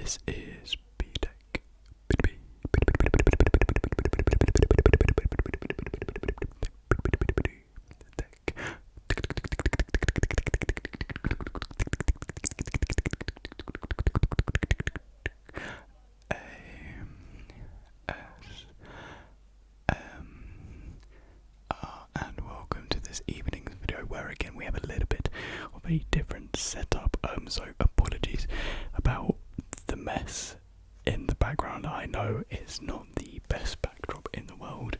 This is B-Tech. And welcome to this evening's video where again we have a little bit of a different setup, so apologies about the mess in the background. I know it's not the best backdrop in the world,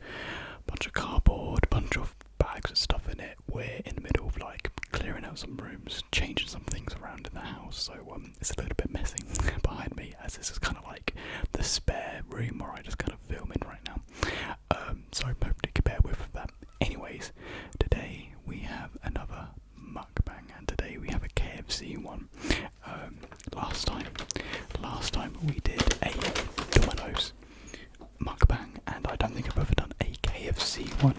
bunch of cardboard, bunch of bags and stuff in it. We're in the middle of like clearing out some rooms, changing some things around in the house, so it's a little bit messy behind me, as this is kind of like the spare room where I just kind of film in right now. So hopefully you can bear with that. Anyways, today we have another mukbang, and today we have a KFC one. Last time we did a Domino's mukbang, and I don't think I've ever done a KFC one.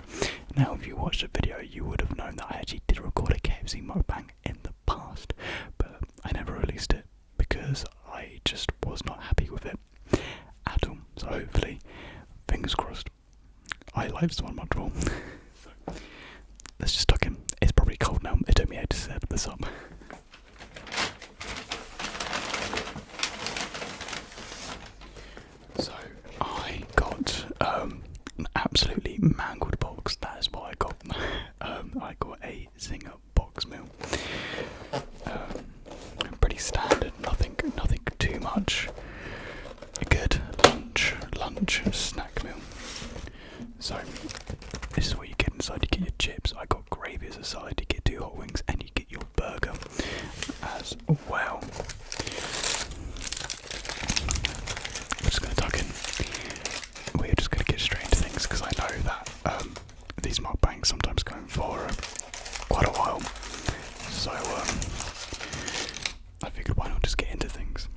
Now, if you watched the video, you would have known that I actually did record a KFC mukbang in the past, but I never released it because I just was not happy with it at all. So hopefully, fingers crossed, I like this one much more. So, let's just tuck in. It's probably cold now. It took me ages to set this up. So I got an absolutely mangled box. That is what I got. I got a Zinger box meal. Pretty standard. Nothing too much. A good lunch snack meal. So this is what you get inside. You get your chips. I got gravy as a side. You get 2 hot wings, and you get your burger as well. I'm just going to tuck in. We're just going to get straight into things because I know that these mukbangs sometimes go for quite a while. So I figured why not just get into things.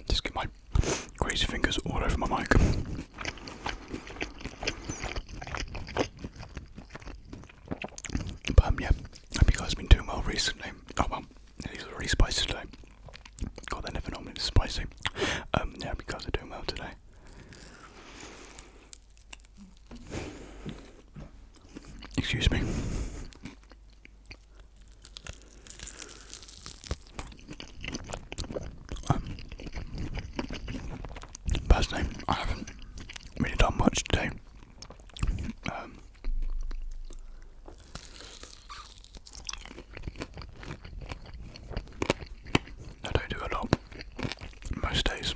Just get my crazy fingers all over my mic. But yeah, hope you guys have been doing well recently. Oh well, these are really spicy today. God, they're never normally this spicy. Yeah, hope you guys are doing well today. Excuse me. Personally, I haven't really done much today. I don't do a lot most days,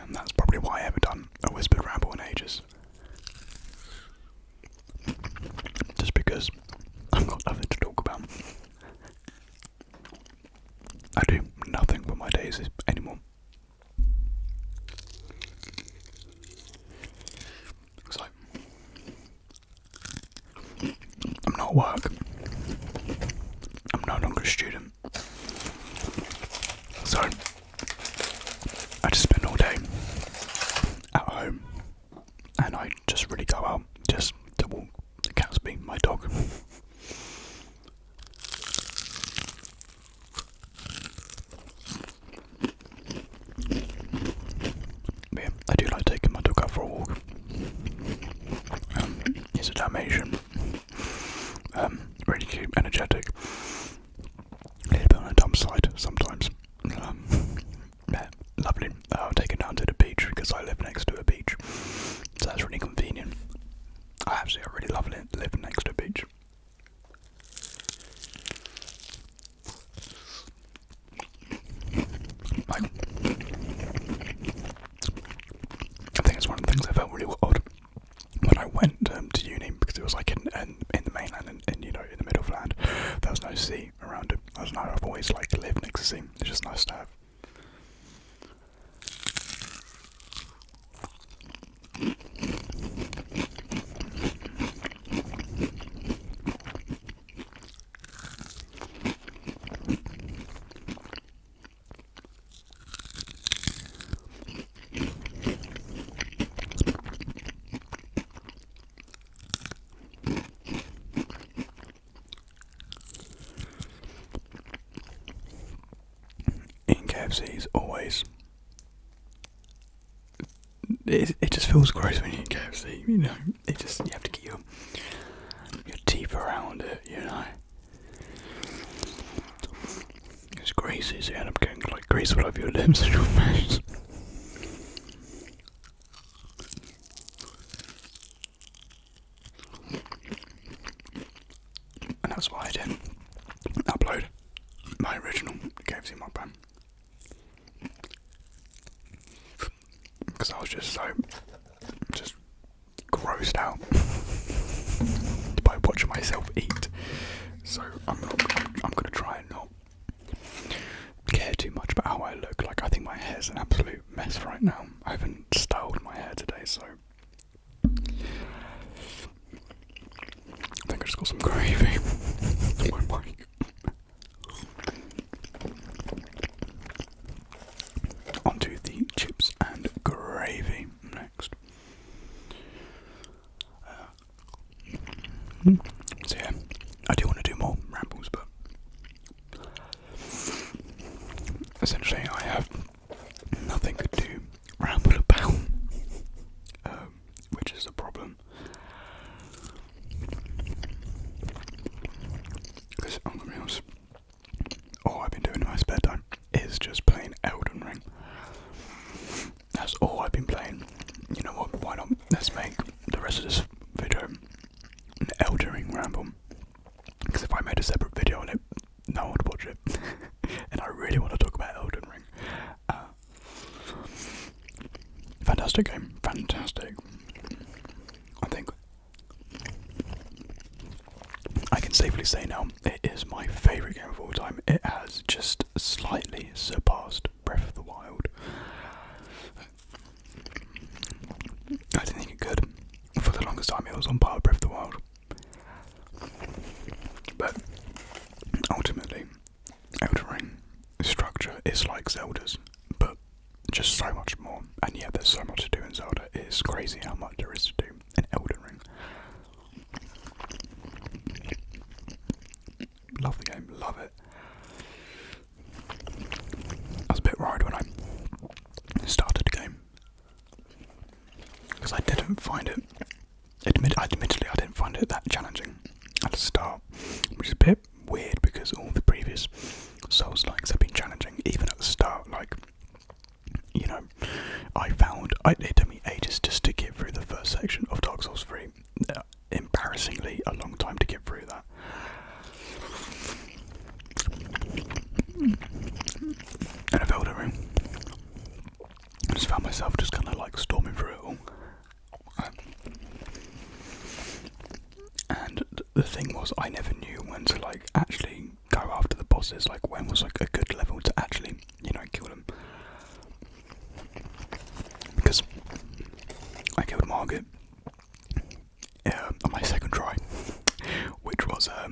and that's probably why I haven't done a whispered ramble in ages. Just because I've got nothing to talk about. I do nothing with my days anymore. So I'm not at work. I'm no longer a student. So I just spend all day at home, and I just really go out just to walk the Gatsby, my dog. But yeah, I do like taking my dog out for a walk. He's a Dalmatian. Really cute, energetic. A little bit on the dumb side sometimes. Yeah, lovely. I'll take him down to the beach because I live next to a beach. So that's really convenient. I really love living next to a beach. Like, I think it's one of the things I felt really odd when I went to uni, because it was like KFC is always... It just feels gross when you eat KFC, you know. You have to get your teeth around it, you know. It's greasy, so you end up getting like grease all over your lips and your face. And that's why I didn't upload my original KFC Mukbang. Because I was just grossed out by watching myself eat. So I'm gonna try and not care too much about how I look. Like, I think my hair's an absolute mess right now. I haven't styled my hair today, so I think I just got some gravy on my mic. Onto the chips and gravy next. So yeah, I do want to do more rambles, but essentially I have nothing to ramble about, which is a problem. Because I'm gonna be honest, all I've been doing in my spare time is just playing Elden Ring. That's all I've been playing. You know what, why not? Let's make the rest of this video an Elden Ring ramble. Because if I made a separate video on it, no one would watch it. And I really want to talk about Elden Ring. Fantastic game, fantastic. I think I can safely say now it is my favourite game of all time. It has just slightly surpassed Breath of the Wild. I didn't think it could. For the longest time it was on par with Breath of the Wild. But ultimately, Elden Ring structure is like Zelda's, but just so much more. And yeah, there's so much to do in Zelda. It is crazy how much there is to do in Elden Ring. Love the game, love it. I was a bit worried when I started the game, because I didn't find it, admittedly I didn't find it that challenging at the start, which is a bit weird because all the previous Souls-likes have been challenging, even at the start. Like, you know, it took me ages just to get through the first section of Dark Souls 3. Embarrassingly a long time to get through that. And of Elden Ring, I just found myself just kind of like storming through it all. And the thing was, I never knew when to like actually go after the bosses. Like, when was like a good level to actually, you know, kill them. Because I killed Margaret on my second try, which was a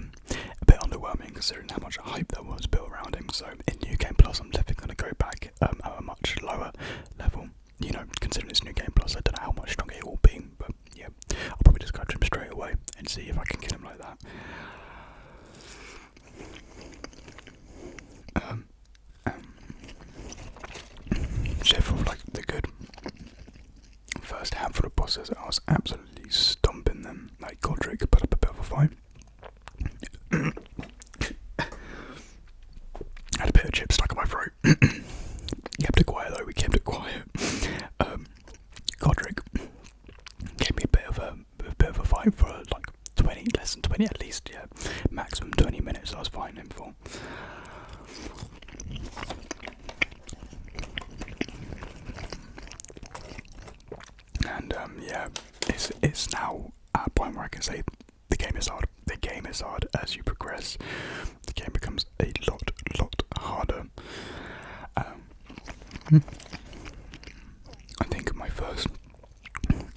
bit underwhelming considering how much hype there was built around him. So in New Game Plus, I'm definitely going to go back at a much lower level. You know, considering it's New Game Plus, I don't know how much stronger it will be, but yeah, I'll probably just go to him straight away and see if I can kill him like that. So for like the good first handful of bosses, I was absolutely stomping them. Like Godric put up a bit of a fight. Had a bit of chip stuck in my throat. Kept it quiet though, we kept it quiet. Godric gave me a bit of a fight for like 20, less than 20 at least, yeah. Maximum 20 minutes I was fighting him for. And yeah, it's now at a point where I can say the game is hard. The game is hard. As you progress, the game becomes a lot harder. I think my first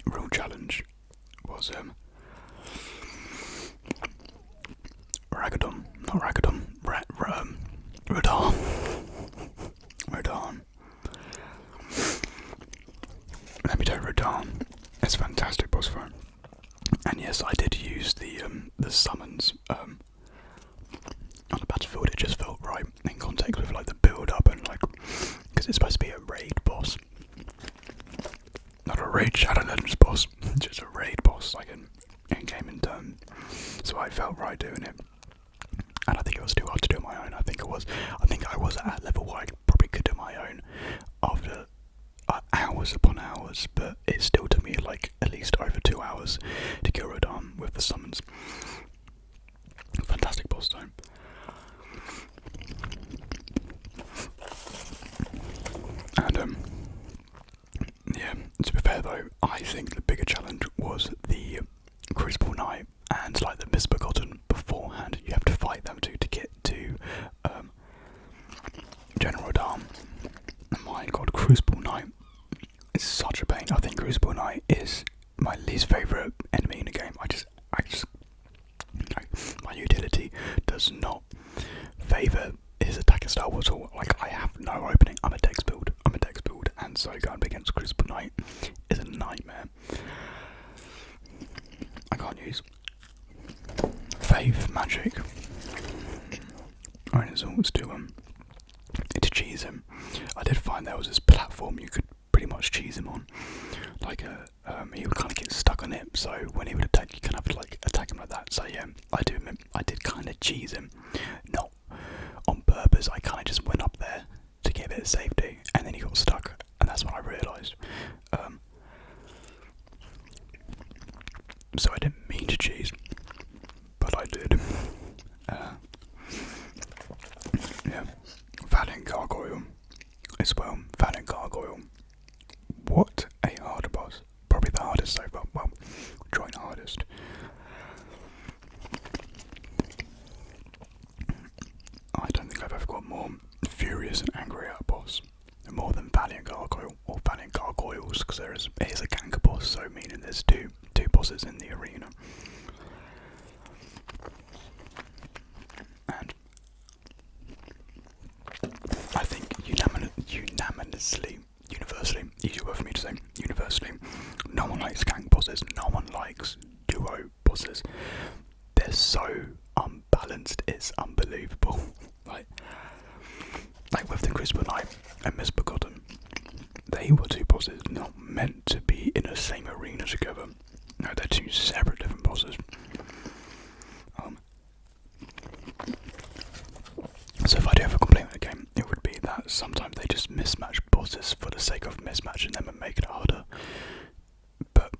real challenge was Radahn. Let me tell you, Radahn is a fantastic boss fight. And yes, I did use the summons on the battlefield. It just felt right in context with like the build up and like it's supposed to be a raid boss. Not a raid Shadow Legends boss, just a raid boss, like an in-game in turn. So I felt right doing it. And I think it was too hard to do on my own. I think I was at a level where I probably could do my own after hours upon hours, but it still took me like at least over 2 hours to kill Radahn with the summons. Fantastic boss though. And yeah, to be fair though, I think the bigger challenge was the Crucible Knight and like the Misbegotten beforehand. You have to fight them to get to General Radahn. My god, Crucible Knight is such a pain. I think Crucible Knight is my least favourite enemy in the game. I just my utility does not favour his attacking style at all. Like, I have no opening. I'm a dex build, and so going against Crucible Knight is a nightmare. I can't use Faith Magic or any sorts to cheese him. I did find there was this platform you could pretty much cheese him on. Like he would kind of get stuck on it, so when he would attack, you kind of have to like attack him like that. So yeah, I did kind of cheese him, not on purpose. I kind of just went up there to get a bit of safety, and then he got stuck, and that's when I realised. So I didn't mean to cheese, but I did. Yeah, Valiant Gargoyle as well. Valiant Gargoyle. What a hard boss. Probably the hardest so far. Well, joint hardest. I don't think I've ever got more furious and angry at a boss. More than Valiant Gargoyle or Valiant Gargoyles, because it is a ganker boss, so meaning there's two bosses in the arena. And I think universally, easy word for me to say, universally, no one likes gank bosses, no one likes duo bosses. They're so unbalanced, it's unbelievable. Like with the Crucible Knight and Misbegotten, they were two bosses not meant to be in the same arena together. No, they're two separate different bosses. So if I do have a complaint with the game, it would be that sometimes they just mismatch bosses for the sake of mismatching them and making it harder. But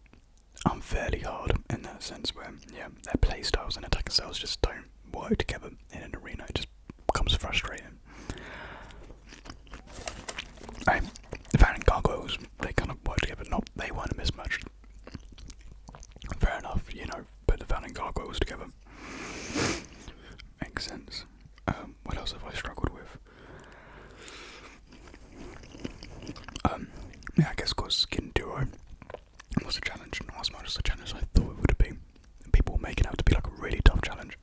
unfairly hard in that sense where, yeah, their playstyles and attacking styles just don't work together in an arena. It just becomes frustrating. The Valiant Gargoyles, they kind of work together, they weren't a mismatch. Fair enough, put the Valiant Gargoyles together. Makes sense. What else have I struggled with? Yeah, I guess because Skin Duo was a challenge, not as much as a challenge I thought it would be. People were making it out to be like a really tough challenge.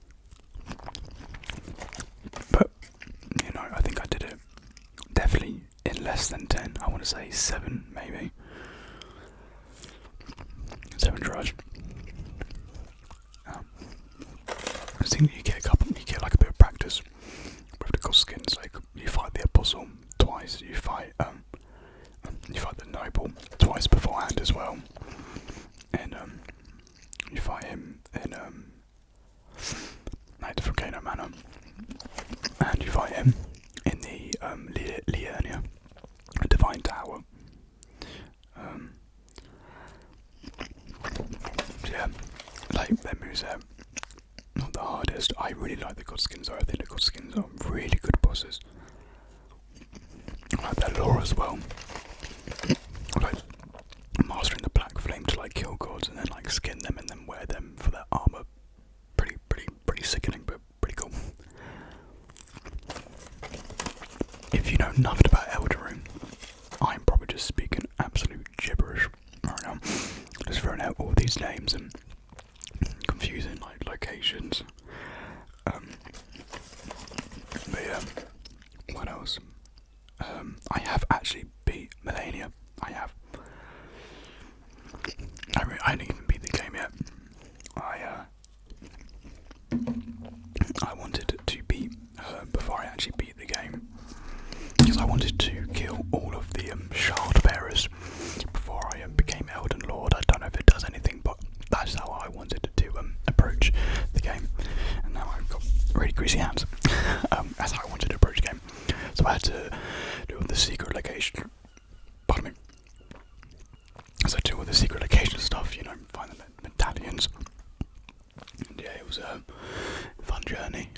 But, I think I did it definitely in less than 10. I want to say 7, maybe. 7 tries. I think you get like a bit of practice with the cost skins. Like, you fight the Apostle twice, you fight the Noble twice beforehand as well, and you fight him in the Volcano Manor, and you fight him in the Liurnia, a Divine Tower. Yeah, like their moves are not the hardest. I really like the god skins though. I think the god skins are really good bosses. I like their lore as well. I like mastering the Black Flame to like kill gods and then like skin them and then wear them for their armor. Pretty sickening, but pretty cool. If you know nothing about Elden Ring, I'm probably just speaking absolute gibberish right now. Just throwing out all these names and confusing like locations. But yeah, what else? I have actually beat Melania. I didn't even beat the game yet. I wanted to beat her before I actually beat the game, because I wanted to kill all secret location stuff, find the medallions. And yeah, it was a fun journey.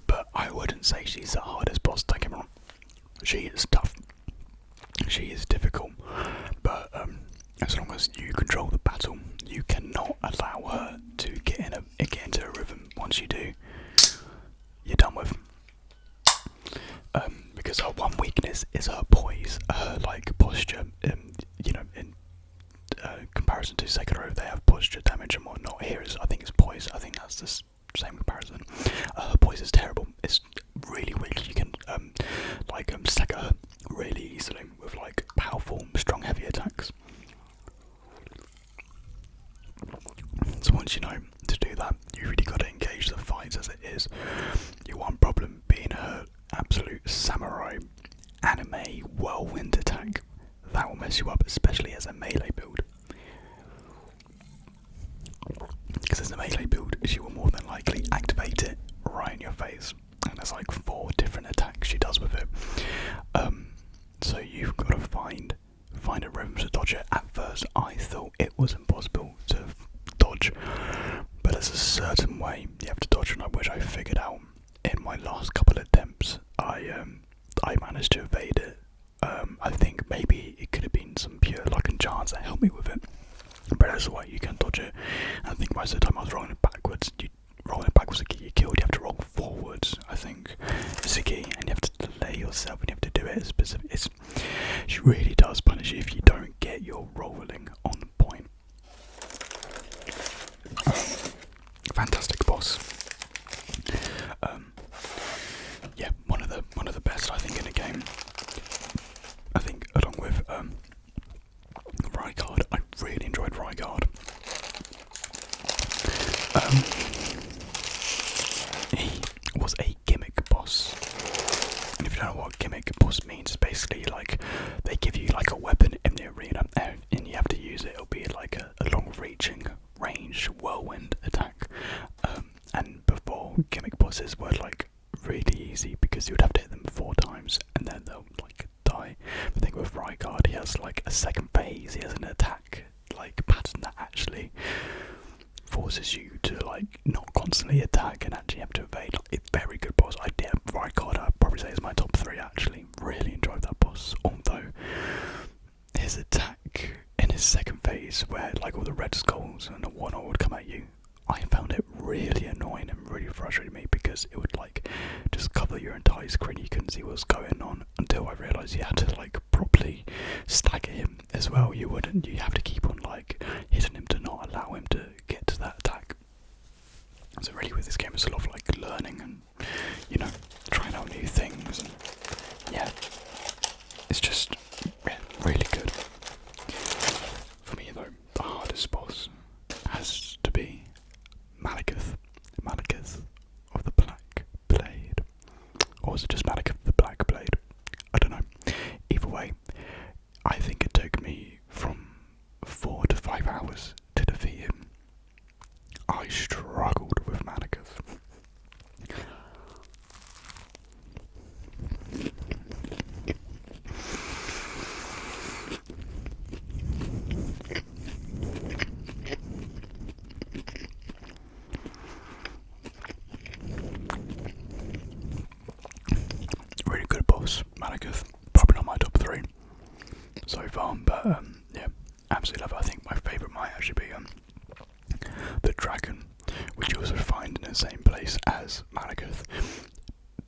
But I wouldn't say she's the hardest boss, don't get me wrong. She is tough. She is difficult. But as long as you control the battle, you cannot allow her to get into a rhythm. Once you do, you're done with. Because her one weakness is her poise, her posture. In comparison to Sekiro, they have posture damage and whatnot. Here I think it's poise. I think that's the same comparison. Her poise is terrible. It's really weak. You can stagger her really easily with powerful, strong, heavy attacks. So once you know to do that, you really got to engage the fights as it is. Your one problem being her absolute samurai anime whirlwind attack. That will mess you up, especially as a melee build. Because as a melee build, she will more than likely activate it right in your face. And there's 4 different attacks she does with it. So you've got to find a rhythm to dodge it. At first, I thought it was impossible to dodge, but there's a certain way you have to dodge, and which I figured out in my last couple of attempts. I managed to evade it. I think maybe it could have been some pure luck and chance that helped me with it, but that's the way you can dodge it. And I think most of the time I was rolling it backwards. Rolling it backwards to get you killed. You have to roll forwards, I think, is the key, and you have to delay yourself, and you have to do it specific. She really does punish you if you don't get your rolling on point. Fantastic boss. Yeah, one of the best I think in the game. I think along with Rygard, I really enjoyed Rygard. He was a gimmick boss, and if you don't know what gimmick boss means, it's basically they give you a weapon in the arena, and you have to use it. It'll be a long-reaching, ranged whirlwind attack. And before, gimmick bosses were really easy because you would have to hit them 4 times, and then they'll die. The thing with Rygard, he has a second phase. He has an attack pattern that actually forces you to not constantly attack and actually have to evade. It's very good boss. Rygard, I'd probably say is my top 3 actually. Really enjoyed that boss. Although his attack in his second phase, where all the red skulls and the whatnot would come at you, I found it really annoying and really frustrated me because it would just cover your entire screen. You couldn't see what was going on until I realised you had to properly stagger him as well. You wouldn't. You have to keep on hitting him to not allow him to get to that attack. So really with this game it's a lot of learning and trying out new things, and yeah, it's just really good. For me though, the hardest boss has to be Malekith of the Black Blade. Or was it just Malekith of the Black Blade? I don't know. Either way, I think it took me from 4 to 5 hours to defeat him. I struggled with Malekith. Really good boss, Malekith. Probably not my top 3 so far, but yeah, absolutely love it. I think my favourite might actually be the dragon, which you also find in the same place as Malekith.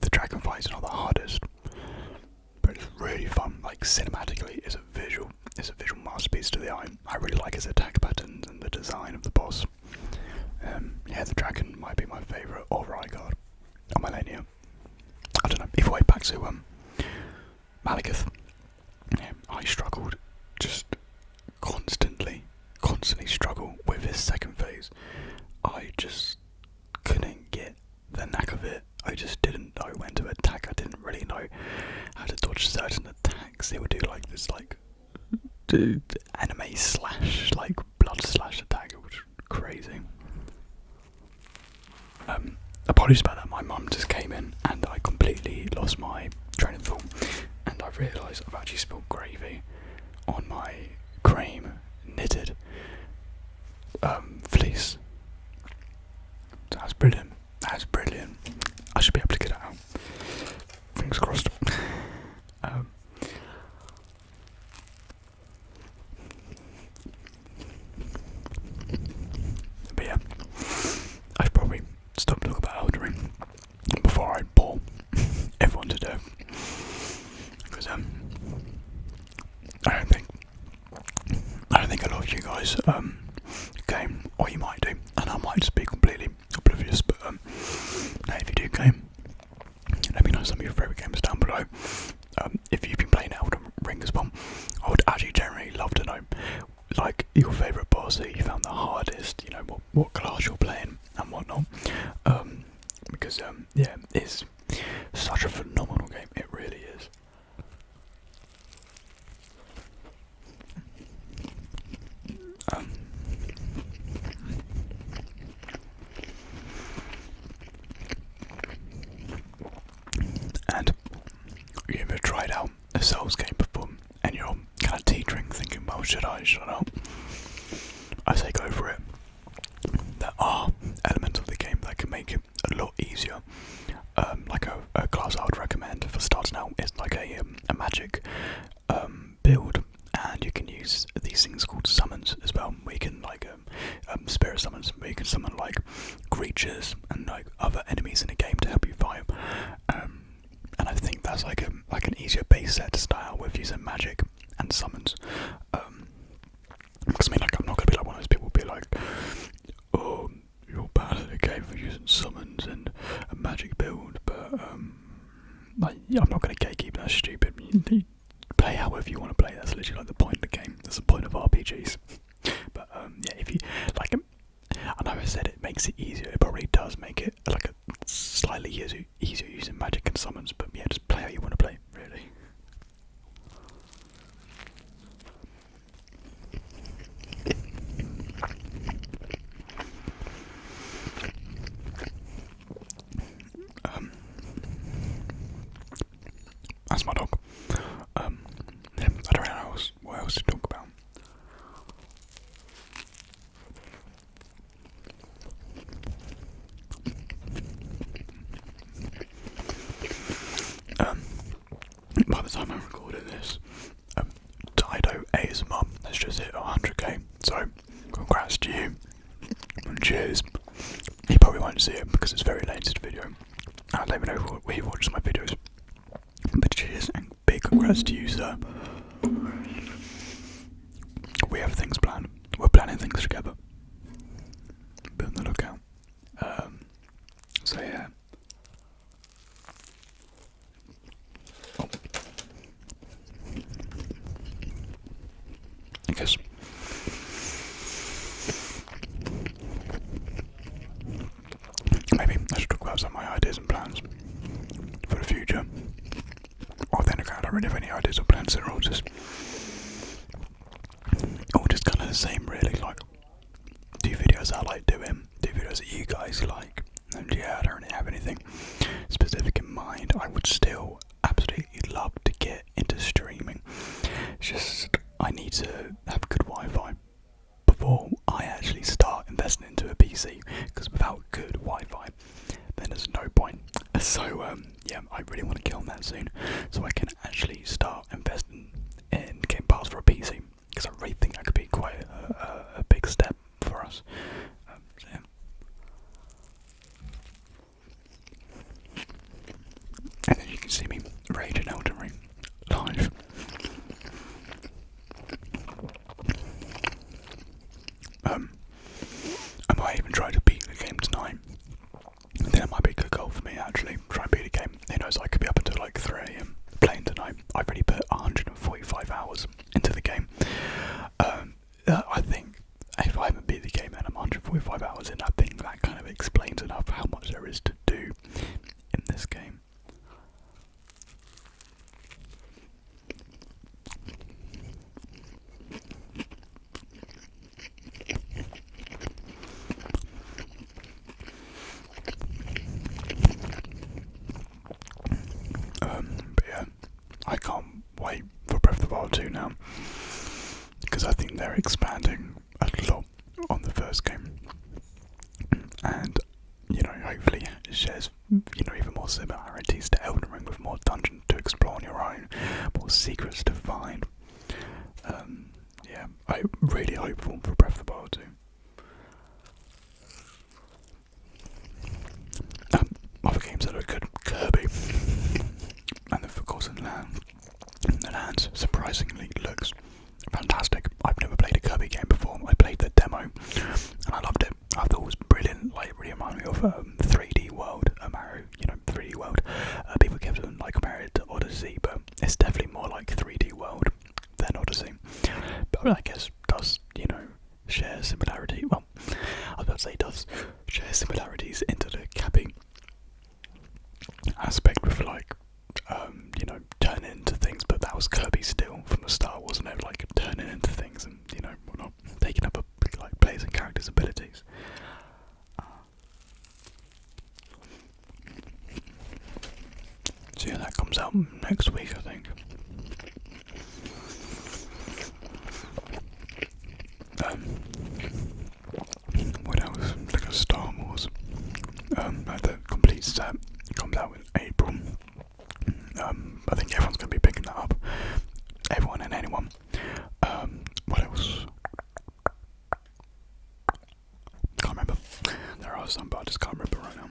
The dragon fight is not the hardest, but it's really fun. Cinematically, it's a visual masterpiece to the eye. I really like his attack patterns and the design of the boss. Yeah, the dragon might be my favourite, or Rygard, or Malenia. I don't know. Either way, back to Malekith. Yeah, I struggled, just constantly struggle with his second phase. I just couldn't get the knack of it. I just didn't know when to attack. I didn't really know how to dodge certain attacks. They would do this anime slash blood slash attack. It was crazy. Apologies about that. My mum just came in and I completely lost my train of thought, and I realised I've actually spilled gravy on my cream fleece. That's brilliant. That's brilliant. I should be able to get it out. Fingers crossed. But yeah, I've probably stopped talking about Elden Ring before I bore everyone to death. Because I don't think a lot of you guys game, or you might do, and I might just be completely oblivious. But now if you do game, let me know some of your favourite games down below. If you've been playing Elden Ring as well, I would actually generally love to know, like, your favourite boss that you found the hardest. You know, what class you're playing and whatnot. Because yeah, it's such a phenomenal game. It really is. And you ever tried out a Souls game before and you're kind of teetering thinking, well, should I, should I not? I say go for it. There are elements of the game that can make it a lot easier. Like a class I would recommend for starting out is like a magic build, and you can use these things called summons as well, where you can like spirit summons, where you can summon like creatures and like other enemies in a game to help you fight. And I think that's like an easier base set to start with using magic and summons. Because I mean, like, I'm not gonna be like one of those people who be like, oh, you're bad at the game for using summons and a magic build, but like, yeah, I'm not gonna gatekeep. That's stupid. You play however you want to play. That's literally like the point of the game. That's the point of RPGs. But yeah, if you like, I know I said it makes it easier. It probably does make it like a slightly easier using magic and summons. But yeah, just play how you want to play, really. That's my dog. Yeah, I don't know what else to talk about. By the time I'm recording this, Dido ASMR has just hit 100k, so congrats to you, and cheers. You probably won't see it because it's very late to the video. I'll let me know where you watch my videos, but cheers and big congrats to you, sir. We have things planned. We're planning things together. Be on the lookout. So yeah. Oh. I guess maybe I should talk about some of my ideas and plans for the future. Or then again, I don't really have any ideas or plans. They're all just kind of the same, really. Like, do videos I like doing, do videos that you guys like, and yeah, I don't really have anything specific in mind. I would still absolutely love to get into streaming. It's just I need to have good Wi-Fi before I actually start investing into a PC, because without good Wi-Fi, then there's no point. So yeah, I really want to get on that soon, so I can actually start investing in Game Pass for a PC, because I really think that could be quite a big step for us. So yeah. And then you can see me raging Elden Ring live. I might even try to beat the game tonight. Then it might be a good goal for me, actually. Try and beat the game. Who knows, I could be up until like 3 AM playing tonight. I've already put 145 hours into the game. I think if I haven't beat the game and I'm 145 hours in, I think that kind of explains enough how much there is to do in this game. But yeah, I can't wait for Breath of the Wild 2 now, because I think they're expanding a lot on the first game, and hopefully it shares even more similarities to Elden Ring, with more dungeons to explore on your own, more secrets to find. I'm really hopeful for Breath of the Wild 2. Other games that look good, Kirby, and of course the land surprisingly looks fantastic. I've never played a Kirby game before. I played the demo and I loved it. I thought it was brilliant. Like, it really reminded me of 3D World, Mario. 3D World. People kept it comparing it to Odyssey, but it's definitely more like 3D World than Odyssey. But I guess does share similarity. Well, I was about to say does share similarities into the capping aspect with turning into things, but that was Kirby still from the start, wasn't it? Like turning into things and whatnot, taking up players and characters' abilities. So yeah, that comes out next week, I think. What else? Like a Star Wars. The complete set comes out in April. I think everyone's going to be picking that up. Everyone and anyone. What else? Can't remember. There are some, but I just can't remember right now.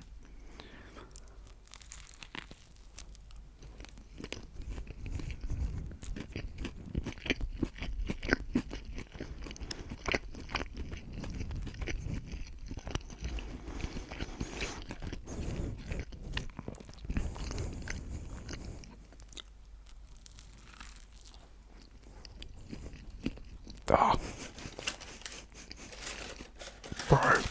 Oh. Bro.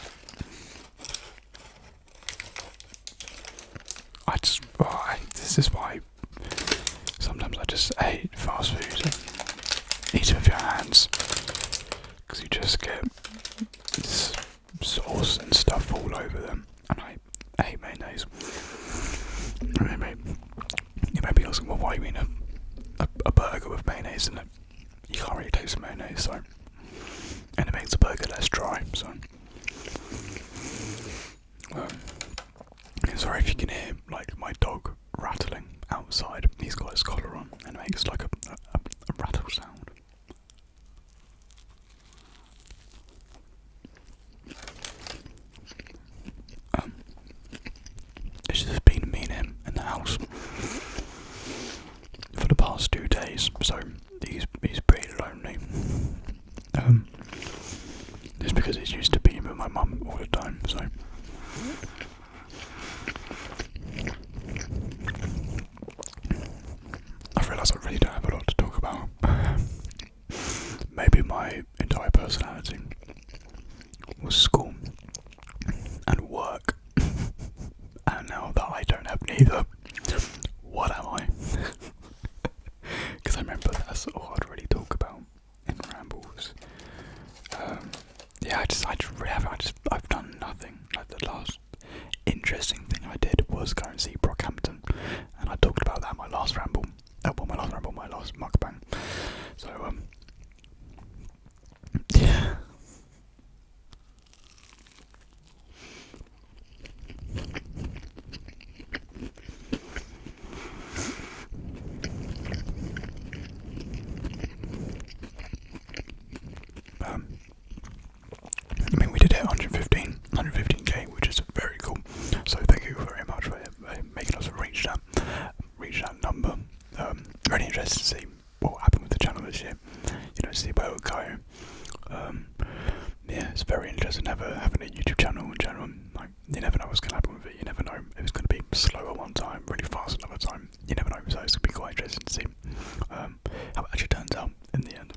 This is why sometimes I just hate fast food. Eat it with your hands. Because you just get this sauce and stuff all over them. And I hate mayonnaise. You may be asking, well, why you mean a burger with mayonnaise in it? You can't really taste the mayonnaise, so, and it makes the burger less dry. So, sorry if you can hear my dog rattling outside. He's got his collar on and it makes like a rattle sound. It's just been me and him in the house for the past 2 days, so he's pretty lonely. It's because he's used to being with my mum all the time, so. I realise I really don't have a lot to talk about. Maybe my entire personality was school and work, and now that I don't have neither, what am I? Because I remember that's all I'd really talk about in rambles. I've done nothing. Like, the last interesting thing I did was go and see Brockhampton, and I talked about that in my last ramble. My last mukbang. So, yeah. We did hit 115k, which is very cool. So thank you very much for making us reach that number. Really interested to see what will happen with the channel this year. See where it will go. Yeah, it's very interesting having a YouTube channel in general. You never know what's going to happen with it. You never know if it's going to be slower one time, really fast another time. You never know, so it's going to be quite interesting to see how it actually turns out in the end.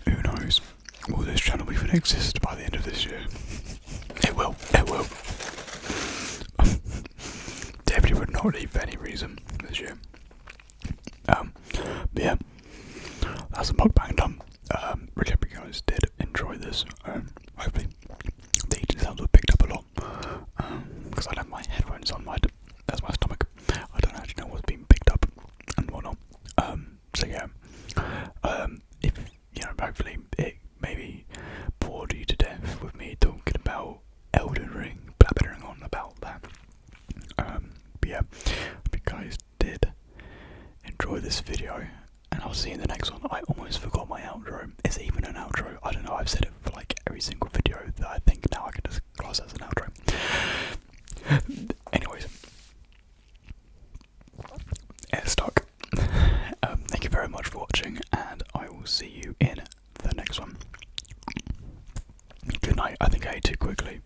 Who knows? Will this channel even exist by the end of this year? It will. Definitely would not leave for any reason this year. But yeah, that's the mukbang done. Really hope you guys did enjoy this. Hopefully for watching, and I will see you in the next one. Good night. I think I ate too quickly.